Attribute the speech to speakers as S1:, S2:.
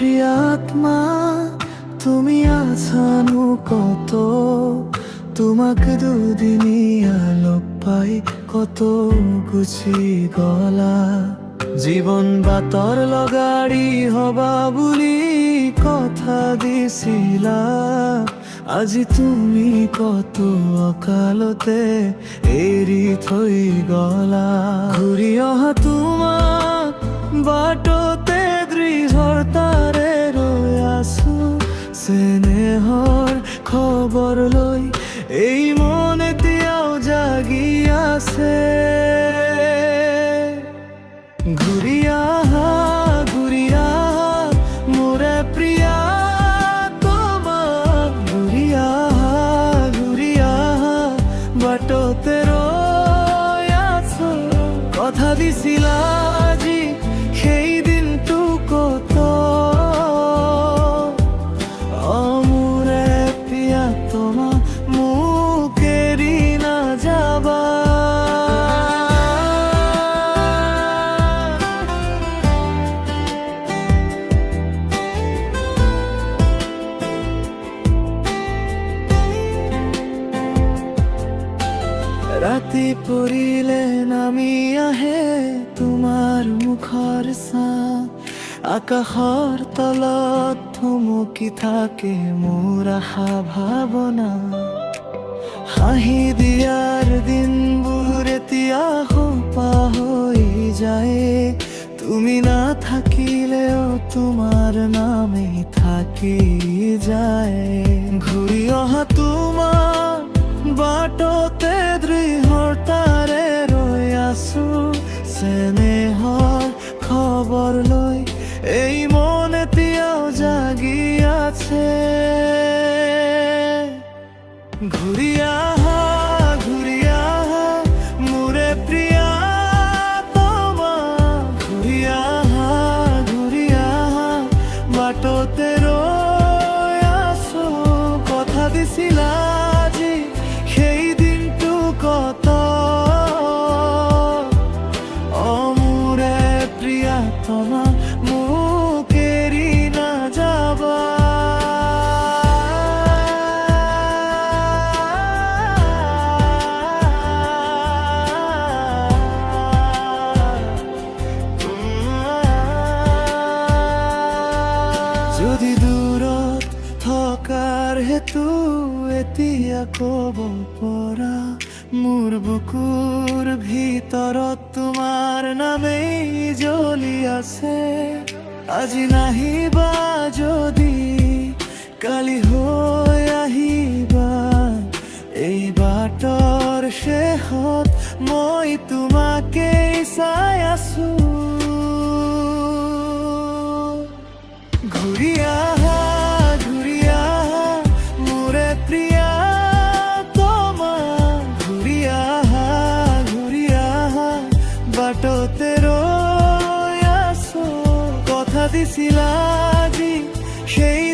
S1: প্রিয়াত্মা তুমি আছানো কত, তোমাকে দুদিনই আলোক পাই কত গুছি গলা। জীবন বাতর লগাড়ি হবা বুলি কথা দিছিলা, আজি তুমি কত অকালতে এৰি থৈ গলা। ঘূৰি অহা তোমাক বাটতে দৃঢ়তাৰে ৰৈ আছো, চেনেহৰ খবৰ লৈ এই মন এতিয়াও জাগি আছে। ঘূৰি আহা মোৰে প্ৰিয়া তোমাক, ঘূৰি আহা বাটতে ৰৈ আছো। কথা দিছিলা আজি সেই দিনটো কত, মোৰে প্ৰিয়া তোমাক মোক এৰি নাযাবা। ৰাতি পৰিলে নামি আহে তোমাৰ মুখৰ ছাঁ, আকাশৰ তলত থমকি থাকে মোৰ আশা ভাৱনা। হাঁহি দিয়াৰ দিনবোৰ এতিয়া সোপা হৈ যায়, তুমি নাথাকিলেও তোমাৰ নামেই থাকি যায়। ঘূৰি অহা তোমাৰ বাটতে দৃঢ়তাৰে ৰৈ আছো, চেনেহৰ খবৰ লৈ এই মন এতিয়াও জাগি আছে। ঘূৰি আহা মোৰে প্ৰিয়া তোমাক, ঘূৰি আহা বাটতে ৰৈ আছো। কথা দিছিলা আজি সেই দিনটো কত, মোৰে প্ৰিয়া তোমাক মোক এৰি নাযাবা। যদি দূৰত থকাৰ হেতু এতিয়া ক'ব পৰা, মোৰ বুকুৰ ভিতৰত তোমাৰ নামেই জ্বলি আছে। আজি নাহিবা যদি কালি হৈ আহিবা, এই বাটৰ শেষত মই তোমাকেই চাই আছো। ঘূৰি আহা মোৰে প্ৰিয়া তোমাক, ঘূৰি আহা বাটতে ৰৈ আছো। কথা দিছিলা আজি সেই